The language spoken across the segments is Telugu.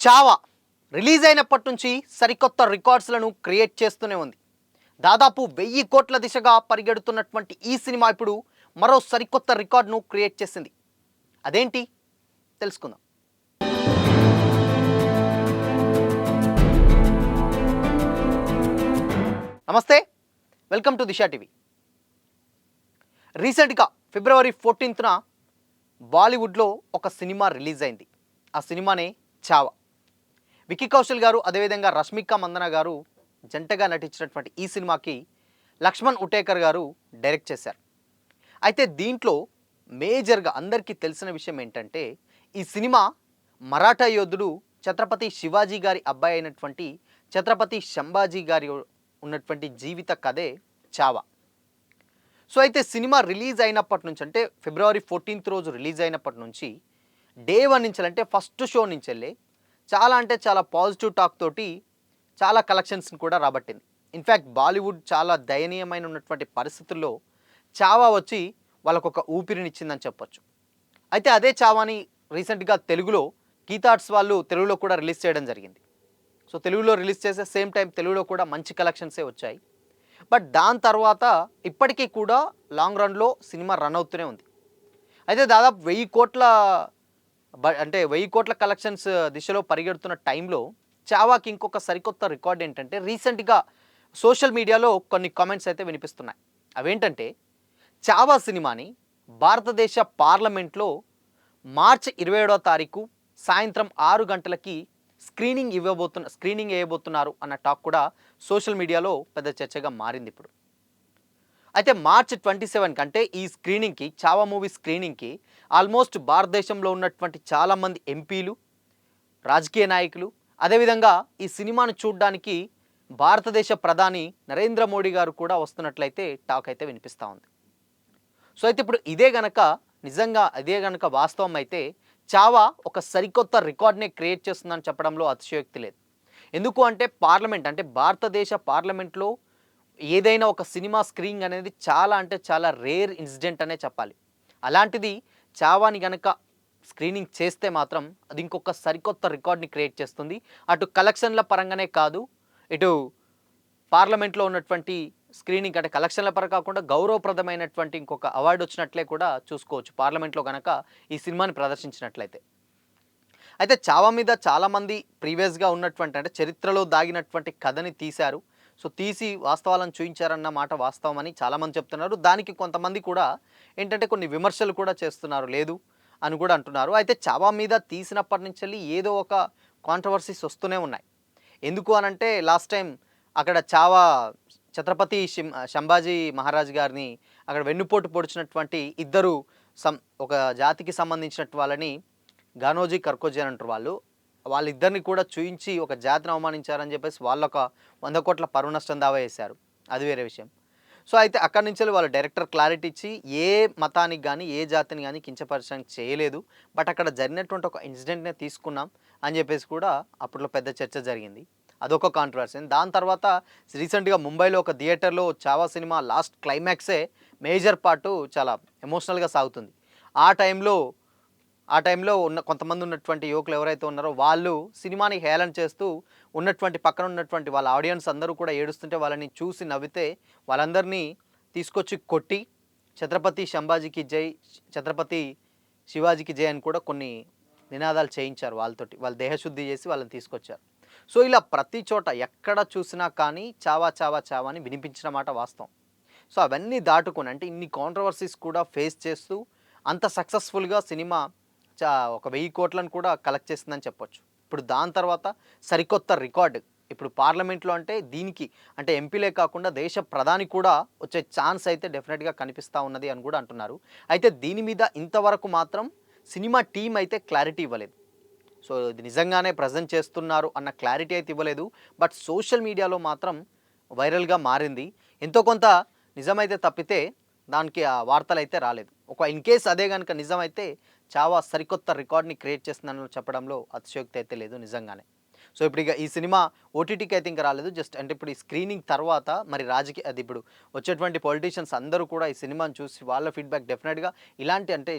చావా రిలీజ్ అయినప్పటి నుంచి సరికొత్త రికార్డ్స్లను క్రియేట్ చేస్తూనే ఉంది. దాదాపు 1000 కోట్ల దిశగా పరిగెడుతున్నటువంటి ఈ సినిమా ఇప్పుడు మరో సరికొత్త రికార్డును క్రియేట్ చేసింది. అదేంటి తెలుసుకుందాం. నమస్తే, వెల్కమ్ టు దిశా టీవీ. రీసెంట్గా ఫిబ్రవరి 14న బాలీవుడ్లో ఒక సినిమా రిలీజ్ అయింది. ఆ సినిమానే చావా. విక్కీ కౌశల్ గారు అదేవిధంగా రష్మిక మందన గారు జంటగా నటించినటువంటి ఈ సినిమాకి లక్ష్మణ్ ఉటేకర్ గారు డైరెక్ట్ చేశారు. అయితే దీంట్లో మేజర్గా అందరికీ తెలిసిన విషయం ఏంటంటే, ఈ సినిమా మరాఠా యోధుడు ఛత్రపతి శివాజీ గారి అబ్బాయి అయినటువంటి ఛత్రపతి సంభాజీ గారి ఉన్నటువంటి జీవిత కథే చావా. సో అయితే సినిమా రిలీజ్ అయినప్పటి నుంచి, అంటే ఫిబ్రవరి 14th రోజు రిలీజ్ అయినప్పటి నుంచి డే 1 నుంచి, అంటే ఫస్ట్ షో నుంచి వెళ్ళి చాలా అంటే చాలా పాజిటివ్ టాక్ తోటి చాలా కలెక్షన్స్ని కూడా రాబట్టింది. ఇన్ఫ్యాక్ట్ బాలీవుడ్ చాలా దయనీయమైన ఉన్నటువంటి పరిస్థితుల్లో చావా వచ్చి వాళ్ళకు ఒక ఊపిరినిచ్చిందని చెప్పొచ్చు. అయితే అదే చావాని రీసెంట్గా తెలుగులో గీతార్ట్స్ వాళ్ళు తెలుగులో కూడా రిలీజ్ చేయడం జరిగింది. సో తెలుగులో రిలీజ్ చేసే సేమ్ టైం తెలుగులో కూడా మంచి కలెక్షన్సే వచ్చాయి. బట్ దాని తర్వాత ఇప్పటికీ కూడా లాంగ్ రన్లో సినిమా రన్ అవుతూనే ఉంది. అయితే దాదాపు 1000 కోట్ల అంటే 1000 కోట్ల కలెక్షన్స్ దిశలో పరిగెడుతున్న టైంలో చావాకి ఇంకొక సరికొత్త రికార్డ్ ఏంటంటే, రీసెంట్గా సోషల్ మీడియాలో కొన్ని కామెంట్స్ అయితే వినిపిస్తున్నాయి. అవేంటంటే, చావా సినిమాని భారతదేశ పార్లమెంట్లో మార్చి 27వ తారీఖు సాయంత్రం 6 గంటలకి స్క్రీనింగ్ వేయబోతున్నారు అన్న టాక్ కూడా సోషల్ మీడియాలో పెద్ద చర్చగా మారింది ఇప్పుడు. అయితే మార్చి 27 కంటే ఈ స్క్రీనింగ్కి, చావా మూవీ స్క్రీనింగ్కి ఆల్మోస్ట్ భారతదేశంలో ఉన్నటువంటి చాలామంది ఎంపీలు, రాజకీయ నాయకులు, అదేవిధంగా ఈ సినిమాను చూడడానికి భారతదేశ ప్రధాని నరేంద్ర మోడీ గారు కూడా వస్తున్నట్లయితే టాక్ అయితే వినిపిస్తూ ఉంది. సో అయితే ఇప్పుడు ఇదే గనక వాస్తవం అయితే చావా ఒక సరికొత్త రికార్డ్నే క్రియేట్ చేస్తుందని చెప్పడంలో అతిశయోక్తి లేదు. ఎందుకు అంటే భారతదేశ పార్లమెంట్లో ఏదైనా ఒక సినిమా స్క్రీనింగ్ అనేది చాలా అంటే చాలా రేర్ ఇన్సిడెంట్ అనే చెప్పాలి. అలాంటిది చావాని గనక స్క్రీనింగ్ చేస్తే మాత్రం అది ఇంకొక సరికొత్త రికార్డ్ని క్రియేట్ చేస్తుంది. అటు కలెక్షన్ల పరంగానే కాదు, ఇటు పార్లమెంట్లో ఉన్నటువంటి స్క్రీనింగ్, అంటే కలెక్షన్ల పరంగా కాకుండా గౌరవప్రదమైనటువంటి ఇంకొక అవార్డు వచ్చినట్లే కూడా చూసుకోవచ్చు పార్లమెంట్లో కనుక ఈ సినిమాని ప్రదర్శించినట్లయితే. అయితే చావా మీద చాలామంది ప్రీవియస్గా ఉన్నటువంటి, అంటే చరిత్రలో దాగినటువంటి కథని తీశారు. సో తీసి వాస్తవాలను చూపించారన్న మాట వాస్తవం అని చాలామంది చెప్తున్నారు. దానికి కొంతమంది కూడా ఏంటంటే కొన్ని విమర్శలు కూడా చేస్తున్నారు, లేదు అని కూడా అంటున్నారు. అయితే చావా మీద తీసినప్పటి నుంచి ఏదో ఒక కాంట్రవర్సీస్ వస్తూనే ఉన్నాయి. ఎందుకు అనంటే, లాస్ట్ టైం అక్కడ చావా ఛత్రపతి సంభాజీ మహారాజ్ గారిని అక్కడ వెన్నుపోటు పొడిచినటువంటి ఇద్దరు ఒక జాతికి సంబంధించినట్టు వాళ్ళని గానోజీ కర్కోజీ అని అంటారు. వాళ్ళిద్దరిని కూడా చూయించి ఒక జాతిని అవమానించారని చెప్పేసి వాళ్ళు ఒక 100 కోట్ల పరువు నష్టం దావా వేశారు. అది వేరే విషయం. సో అయితే అక్కడి నుంచి వాళ్ళు డైరెక్టర్ క్లారిటీ ఇచ్చి ఏ మతానికి కానీ ఏ జాతిని కానీ కించపరచడానికి చేయలేదు, బట్ అక్కడ జరిగినటువంటి ఒక ఇన్సిడెంట్నే తీసుకున్నాం అని చెప్పేసి కూడా అప్పట్లో పెద్ద చర్చ జరిగింది. అదొక కాంట్రవర్సీ. దాని తర్వాత రీసెంట్గా ముంబైలో ఒక థియేటర్లో Chhaava cinema last క్లైమాక్సే major part చాలా ఎమోషనల్గా సాగుతుంది. ఆ టైంలో కొంతమంది ఉన్నటువంటి యువకులు ఎవరైతే ఉన్నారో వాళ్ళు సినిమాని హేళన చేస్తూ పక్కన ఉన్నటువంటి వాళ్ళ ఆడియన్స్ అందరూ కూడా ఏడుస్తుంటే వాళ్ళని చూసి నవ్వితే వాళ్ళందరినీ తీసుకొచ్చి కొట్టి ఛత్రపతి సంభాజీకి జై, ఛత్రపతి శివాజీకి జై అని కూడా కొన్ని నినాదాలు చేయించారు వాళ్ళతోటి. వాళ్ళు దేహశుద్ధి చేసి వాళ్ళని తీసుకొచ్చారు. సో ఇలా ప్రతి చోట ఎక్కడ చూసినా కానీ చావా చావా చావా అని వినిపించిన మాట వాస్తవం. సో అవన్నీ దాటుకొని, అంటే ఇన్ని కాంట్రవర్సీస్ కూడా ఫేస్ చేస్తూ అంత సక్సెస్ఫుల్గా సినిమా ఒక 1000 కోట్లను కూడా కలెక్ట్ చేసిందని చెప్పొచ్చు. ఇప్పుడు దాని తర్వాత సరికొత్త రికార్డు ఇప్పుడు పార్లమెంట్లో, అంటే దీనికి అంటే ఎంపీలే కాకుండా దేశ ప్రధాని కూడా వచ్చే ఛాన్స్ అయితే డెఫినెట్గా కనిపిస్తూ ఉన్నది అని కూడా అంటున్నారు. అయితే దీని మీద ఇంతవరకు మాత్రం సినిమా టీం అయితే క్లారిటీ ఇవ్వలేదు. సో ఇది నిజంగానే ప్రజెంట్ చేస్తున్నారు అన్న క్లారిటీ అయితే ఇవ్వలేదు. బట్ సోషల్ మీడియాలో మాత్రం వైరల్గా మారింది. ఎంతో కొంత నిజమైతే తప్పితే దానికి ఆ వార్తలు అయితే రాలేదు. ఇన్ కేస్ అదే కనుక నిజమైతే చావా సరికొత్త రికార్డ్ని క్రియేట్ చేస్తుందని చెప్పడంలో అతిశయోక్తి అయితే లేదు నిజంగానే. సో ఇప్పుడు ఈ సినిమా ఓటీటీకి అయితే ఇంకా రాలేదు. జస్ట్ అంటే ఇప్పుడు ఈ స్క్రీనింగ్ తర్వాత మరి అది ఇప్పుడు వచ్చేటువంటి పొలిటీషియన్స్ అందరూ కూడా ఈ సినిమాని చూసి వాళ్ళ ఫీడ్బ్యాక్ డెఫినెట్గా ఇలాంటి, అంటే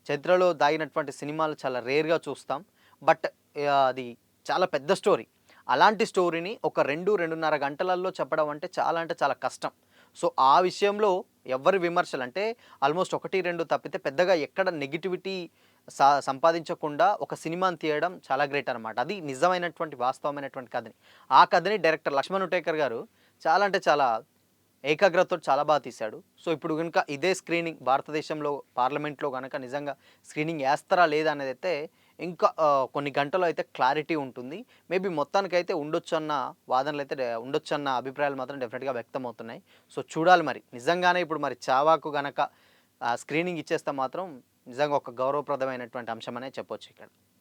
చరిత్రలో దాగినటువంటి సినిమాలు చాలా రేర్గా చూస్తాం. బట్ అది చాలా పెద్ద స్టోరీ. అలాంటి స్టోరీని ఒక 2, 2:30 గంటలలో చెప్పడం అంటే చాలా కష్టం. సో, ఆ విషయంలో ఎవ్వరి విమర్శలంటే ఆల్మోస్ట్ 1, 2 తప్పితే పెద్దగా ఎక్కడ నెగటివిటీ సంపాదించకుండా ఒక సినిమాని తీయడం చాలా గ్రేట్ అనమాట. అది నిజమైనటువంటి వాస్తవమైనటువంటి కథని. ఆ కథని డైరెక్టర్ లక్ష్మణ్ ఉటేకర్ గారు చాలా అంటే చాలా ఏకాగ్రతతోటి చాలా తీశాడు. సో, ఇప్పుడు గనుక ఇదే స్క్రీనింగ్ భారతదేశంలో పార్లమెంట్‌లో గనక నిజంగా స్క్రీనింగ్ ఏస్తారా లేదా అనేదైతే ఇంకా కొన్ని గంటల్లో అయితే క్లారిటీ ఉంటుంది. మేబీ మొత్తానికైతే ఉండొచ్చన్న వాదనలైతే ఉండొచ్చన్న అభిప్రాయాలు మాత్రం డెఫినిట్‌గా వ్యక్తమవుతున్నాయి. సో, చూడాలి మరి. నిజంగానే ఇప్పుడు మరి 'చావా'కు గనక స్క్రీనింగ్ ఇచ్చేస్తే మాత్రం నిజంగా ఒక గౌరవప్రదమైనటువంటి అంశమనే చెప్పొచ్చు ఇక్కడ.